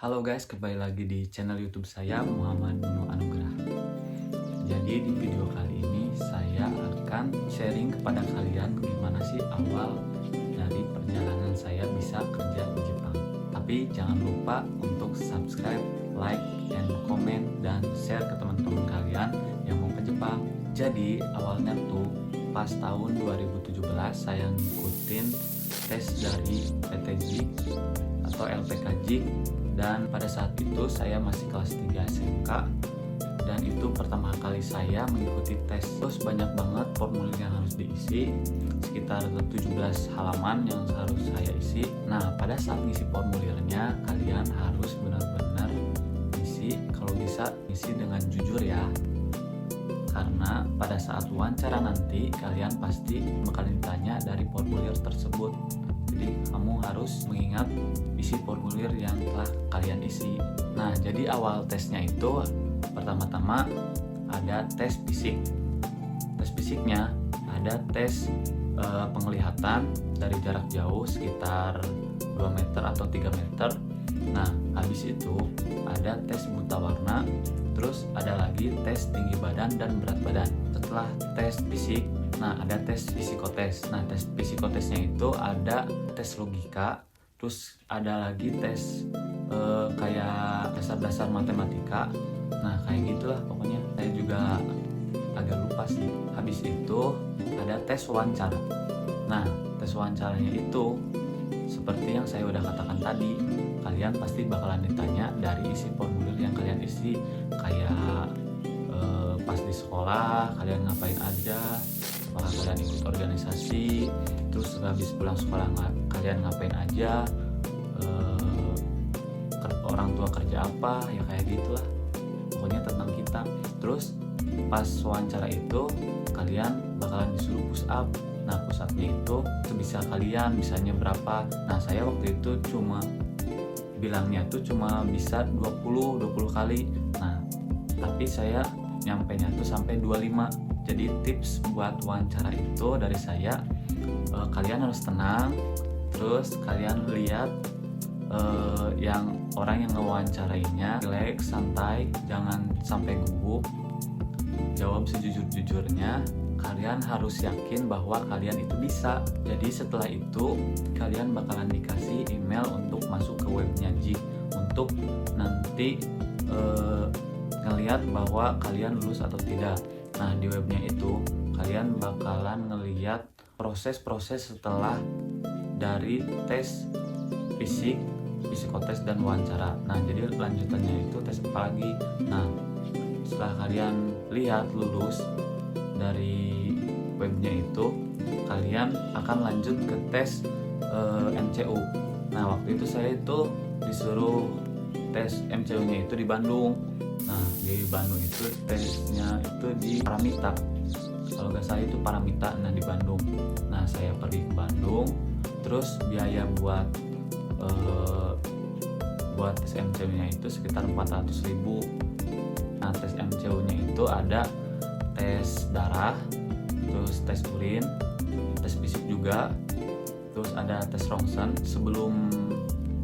Halo guys, kembali lagi di channel YouTube saya Muhammad Nuno Anugrah. Jadi di video kali ini saya akan sharing kepada kalian gimana sih awal dari perjalanan saya bisa kerja di Jepang. Tapi jangan lupa untuk subscribe, like, and comment dan share ke teman-teman kalian yang mau ke Jepang. Jadi awalnya tuh pas tahun 2017 saya ngikutin tes dari PT JIK atau LPK JIK, dan pada saat itu saya masih kelas 3 SMK, dan itu pertama kali saya mengikuti tes. Terus banyak banget formulir yang harus diisi, sekitar 17 halaman yang harus saya isi. Nah, pada saat ngisi formulirnya kalian harus benar-benar isi, kalau bisa isi dengan jujur ya, karena pada saat wawancara nanti kalian pasti bakal ditanya dari formulir tersebut. Jadi kamu harus mengingat isi formulir yang telah kalian isi. Nah, jadi awal tesnya itu pertama-tama ada tes fisik. Tes fisiknya ada tes penglihatan dari jarak jauh sekitar 2 meter atau 3 meter. Nah, habis itu ada tes buta warna, terus ada lagi tes tinggi badan dan berat badan. Setelah tes fisik, nah ada tes psikotes. Nah, tes psikotesnya itu ada tes logika, terus ada lagi tes kayak dasar-dasar matematika. Nah, kayak gitulah pokoknya. Saya juga agak lupa sih. Habis itu ada tes wawancara. Nah, tes wawancaranya itu seperti yang saya udah katakan tadi, kalian pasti bakalan ditanya dari isi formulir yang kalian isi, kayak pas di sekolah kalian ngapain aja, apakah kalian ikut organisasi, terus habis pulang sekolah kalian ngapain aja, orang tua kerja apa, ya kayak gitulah pokoknya tentang kita. Terus pas wawancara itu kalian bakalan disuruh push up. Nah, push upnya itu bisa kalian bisanya berapa. Nah, saya waktu itu cuma bilangnya tuh cuma bisa 20 kali. Nah, tapi saya nyampainya tuh sampai 25. Jadi tips buat wawancara itu dari saya, kalian harus tenang, terus kalian lihat yang orang yang ngewawancarainya relax, santai, jangan sampai gugup, jawab sejujur-jujurnya. Kalian harus yakin bahwa kalian itu bisa. Jadi setelah itu kalian bakalan dikasih email untuk masuk ke webnya JIK untuk nanti ngelihat bahwa kalian lulus atau tidak. Nah, di webnya itu kalian bakalan ngelihat proses-proses setelah dari tes fisik, psikotes, dan wawancara. Nah, jadi lanjutannya itu tes apa lagi. Nah, setelah kalian lihat lulus dari webnya itu, kalian akan lanjut ke tes MCU. Nah, waktu itu saya itu disuruh tes MCU-nya itu di Bandung. Nah, di Bandung itu tesnya itu di Paramita, kalau nggak salah itu Paramita. Nah, di Bandung. Nah, saya pergi ke Bandung, terus biaya buat tes MCU-nya itu sekitar 400.000. Nah, tes MCU-nya itu ada tes darah, terus tes urin, tes fisik juga, terus ada tes rongsen. Sebelum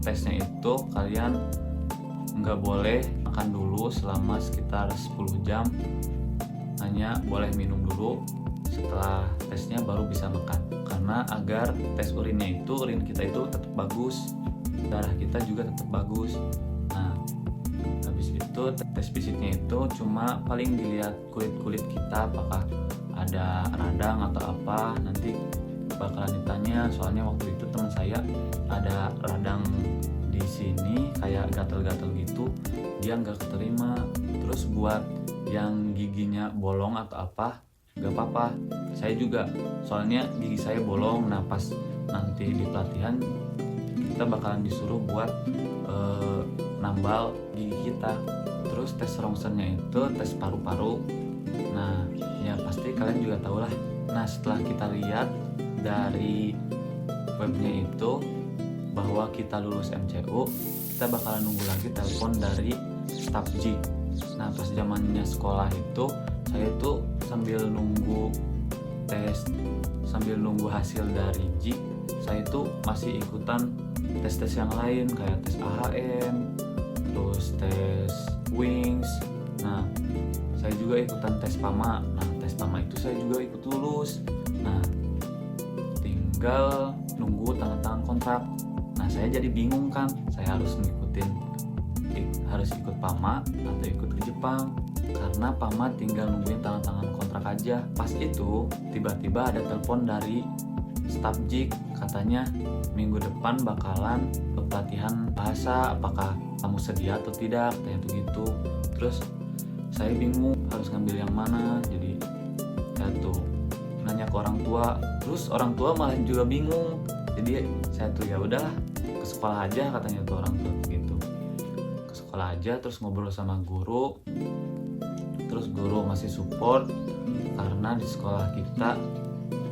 tesnya itu kalian nggak boleh makan dulu selama sekitar 10 jam, hanya boleh minum dulu. Setelah tesnya baru bisa makan, karena agar tes urinnya itu, urin kita itu tetap bagus, darah kita juga tetap bagus. Nah, habis itu tes fisiknya itu cuma paling dilihat kulit kita apakah ada radang atau apa, nanti bakalan ditanya. Soalnya waktu itu teman saya ada radang di sini kayak gatal-gatal gitu, dia nggak keterima. Terus buat yang giginya bolong atau apa nggak apa-apa, saya juga soalnya gigi saya bolong. Nah, pas nanti di pelatihan kita bakalan disuruh buat nambal gigi kita. Terus tes rongsennya itu tes paru-paru. Nah, ya pasti kalian juga tahu lah. Nah, setelah kita lihat dari webnya itu bahwa kita lulus MCU, kita bakalan nunggu lagi telepon dari staf JIK. Nah, pas zamannya sekolah itu saya tuh sambil nunggu tes, sambil nunggu hasil dari JIK, saya tuh masih ikutan tes-tes yang lain kayak tes AHM, terus tes Wings. Nah, saya juga ikutan tes PAMA. Nah, tes PAMA itu saya juga ikut lulus. Nah, tinggal nunggu tanda tangan kontrak. Nah, saya jadi bingung kan, saya harus ikut PAMA atau ikut ke Jepang. Karena PAMA tinggal nungguin tanda tangan kontrak aja. Pas itu tiba-tiba ada telepon dari staf JIK, katanya minggu depan bakalan pelatihan bahasa, apakah kamu sedia atau tidak, katanya tuh gitu. Terus saya bingung harus ngambil yang mana, jadi saya tuh nanya ke orang tua, terus orang tua malah juga bingung. Jadi saya tuh ya udahlah ke sekolah aja, katanya tuh orang tua gitu. Ke sekolah aja, terus ngobrol sama guru, terus guru masih support karena di sekolah kita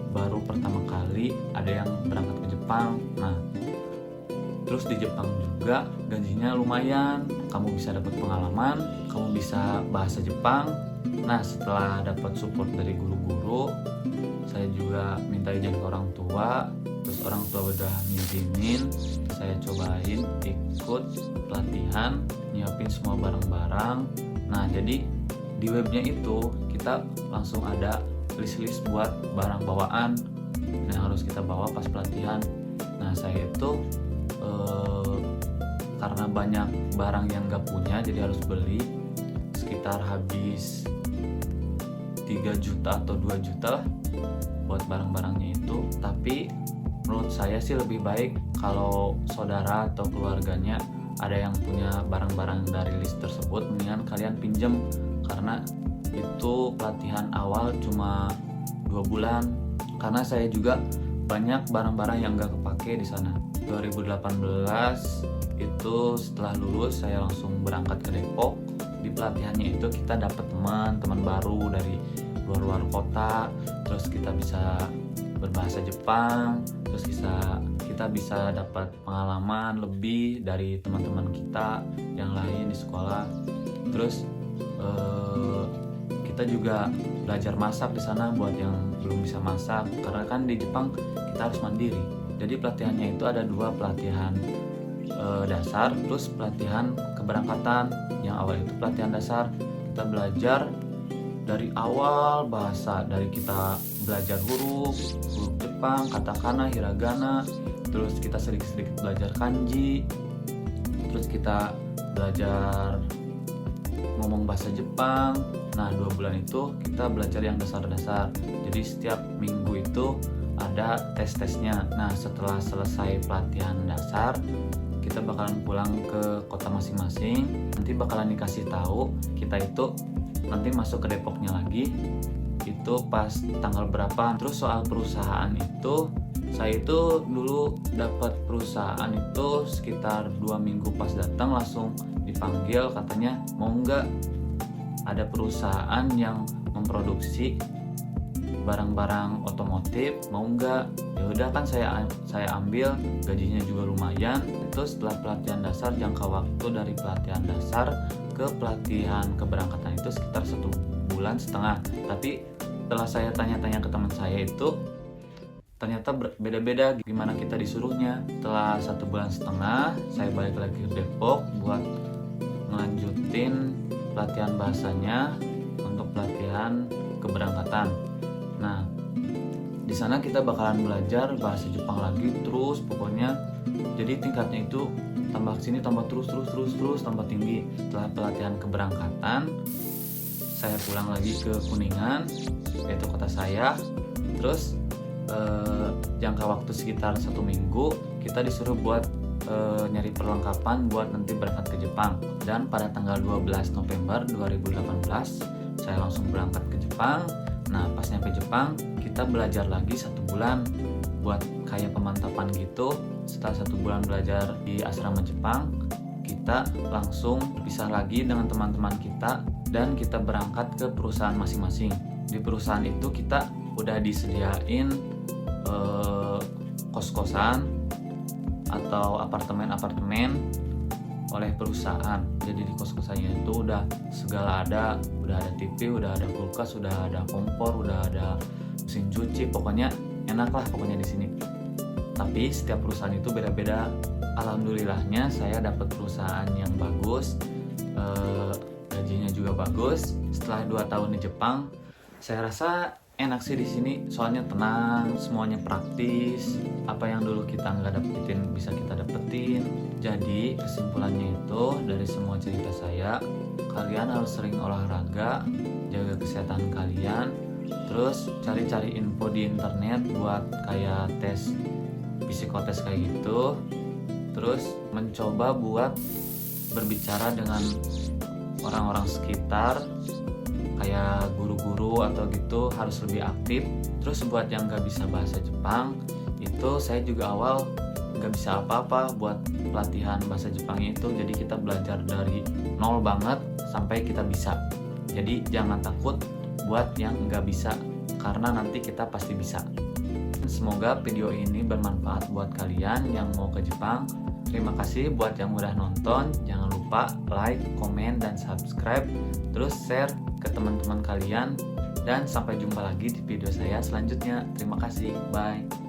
baru pertama kali ada yang berangkat ke Jepang. Nah, terus di Jepang juga gajinya lumayan, kamu bisa dapat pengalaman, kamu bisa bahasa Jepang. Nah, setelah dapat support dari guru-guru, saya juga minta izin ke orang tua, terus orang tua udah ngizinin, saya cobain ikut pelatihan, nyiapin semua barang-barang. Nah, jadi di webnya itu kita langsung ada list-list buat barang bawaan yang harus kita bawa pas pelatihan. Nah, saya itu karena banyak barang yang gak punya, jadi harus beli, sekitar habis 3 juta atau 2 juta lah buat barang-barangnya itu. Tapi menurut saya sih lebih baik kalau saudara atau keluarganya ada yang punya barang-barang dari list tersebut, mendingan kalian pinjem, karena itu pelatihan awal cuma 2 bulan. Karena saya juga banyak barang-barang yang gak kepake di sana. 2018 itu setelah lulus saya langsung berangkat ke Depok. Di pelatihannya itu kita dapat teman baru dari luar kota, terus kita bisa berbahasa Jepang, terus kita bisa dapat pengalaman lebih dari teman-teman kita yang lain di sekolah. Terus kita juga belajar masak di sana buat yang belum bisa masak, karena kan di Jepang kita harus mandiri. Jadi pelatihannya itu ada 2 pelatihan dasar plus pelatihan keberangkatan. Yang awal itu pelatihan dasar, kita belajar dari awal bahasa, dari kita belajar huruf Jepang, katakana, hiragana, terus kita sedikit belajar kanji, terus kita belajar ngomong bahasa Jepang. Nah, 2 bulan itu kita belajar yang dasar-dasar. Jadi setiap minggu itu ada tes-tesnya. Nah, setelah selesai pelatihan dasar, kita bakalan pulang ke kota masing-masing. Nanti bakalan dikasih tahu kita itu nanti masuk ke Depoknya lagi itu pas tanggal berapa. Terus soal perusahaan itu, saya itu dulu dapat perusahaan itu sekitar 2 minggu pas datang langsung dipanggil, katanya mau nggak ada perusahaan yang memproduksi barang-barang otomotif, mau nggak? Ya udah kan saya ambil, gajinya juga lumayan. Itu setelah pelatihan dasar, jangka waktu dari pelatihan dasar ke pelatihan keberangkatan itu sekitar 1,5 bulan. Tapi setelah saya tanya-tanya ke teman saya itu ternyata beda-beda gimana kita disuruhnya. Setelah 1,5 bulan saya balik lagi ke Depok buat ngelanjutin pelatihan bahasanya untuk pelatihan keberangkatan. Nah, di sana kita bakalan belajar bahasa Jepang lagi terus, pokoknya jadi tingkatnya itu tambah sini tambah terus tambah tinggi. Setelah pelatihan keberangkatan, saya pulang lagi ke Kuningan, yaitu kota saya. Terus jangka waktu sekitar 1 minggu kita disuruh buat nyari perlengkapan buat nanti berangkat ke Jepang. Dan pada tanggal 12 November 2018 saya langsung berangkat ke Jepang. Nah, pas nyampe Jepang kita belajar lagi 1 bulan buat kayak pemantapan gitu. Setelah 1 bulan belajar di asrama Jepang, kita langsung pisah lagi dengan teman-teman kita dan kita berangkat ke perusahaan masing-masing. Di perusahaan itu kita udah disediain kos-kosan atau apartemen oleh perusahaan. Jadi di kos-kosannya itu udah segala ada, udah ada TV, udah ada kulkas, udah ada kompor, udah ada mesin cuci, pokoknya enak lah pokoknya di sini. Tapi setiap perusahaan itu beda-beda. Alhamdulillahnya saya dapat perusahaan yang bagus, gajinya juga bagus. Setelah 2 tahun di Jepang, saya rasa enak sih di sini, soalnya tenang, semuanya praktis. Apa yang dulu kita nggak dapetin bisa kita dapetin. Jadi kesimpulannya itu dari semua cerita saya, kalian harus sering olahraga, jaga kesehatan kalian, terus cari-cari info di internet buat kayak tes psikotes kayak gitu. Terus mencoba buat berbicara dengan orang-orang sekitar, kayak guru-guru atau gitu, harus lebih aktif. Terus buat yang gak bisa bahasa Jepang, itu saya juga awal gak bisa apa-apa buat pelatihan bahasa Jepang itu. Jadi kita belajar dari nol banget sampai kita bisa. Jadi jangan takut buat yang gak bisa, karena nanti kita pasti bisa. Semoga video ini bermanfaat buat kalian yang mau ke Jepang. Terima kasih buat yang udah nonton. Jangan lupa like, komen, dan subscribe. Terus share ke teman-teman kalian. Dan sampai jumpa lagi di video saya selanjutnya. Terima kasih. Bye.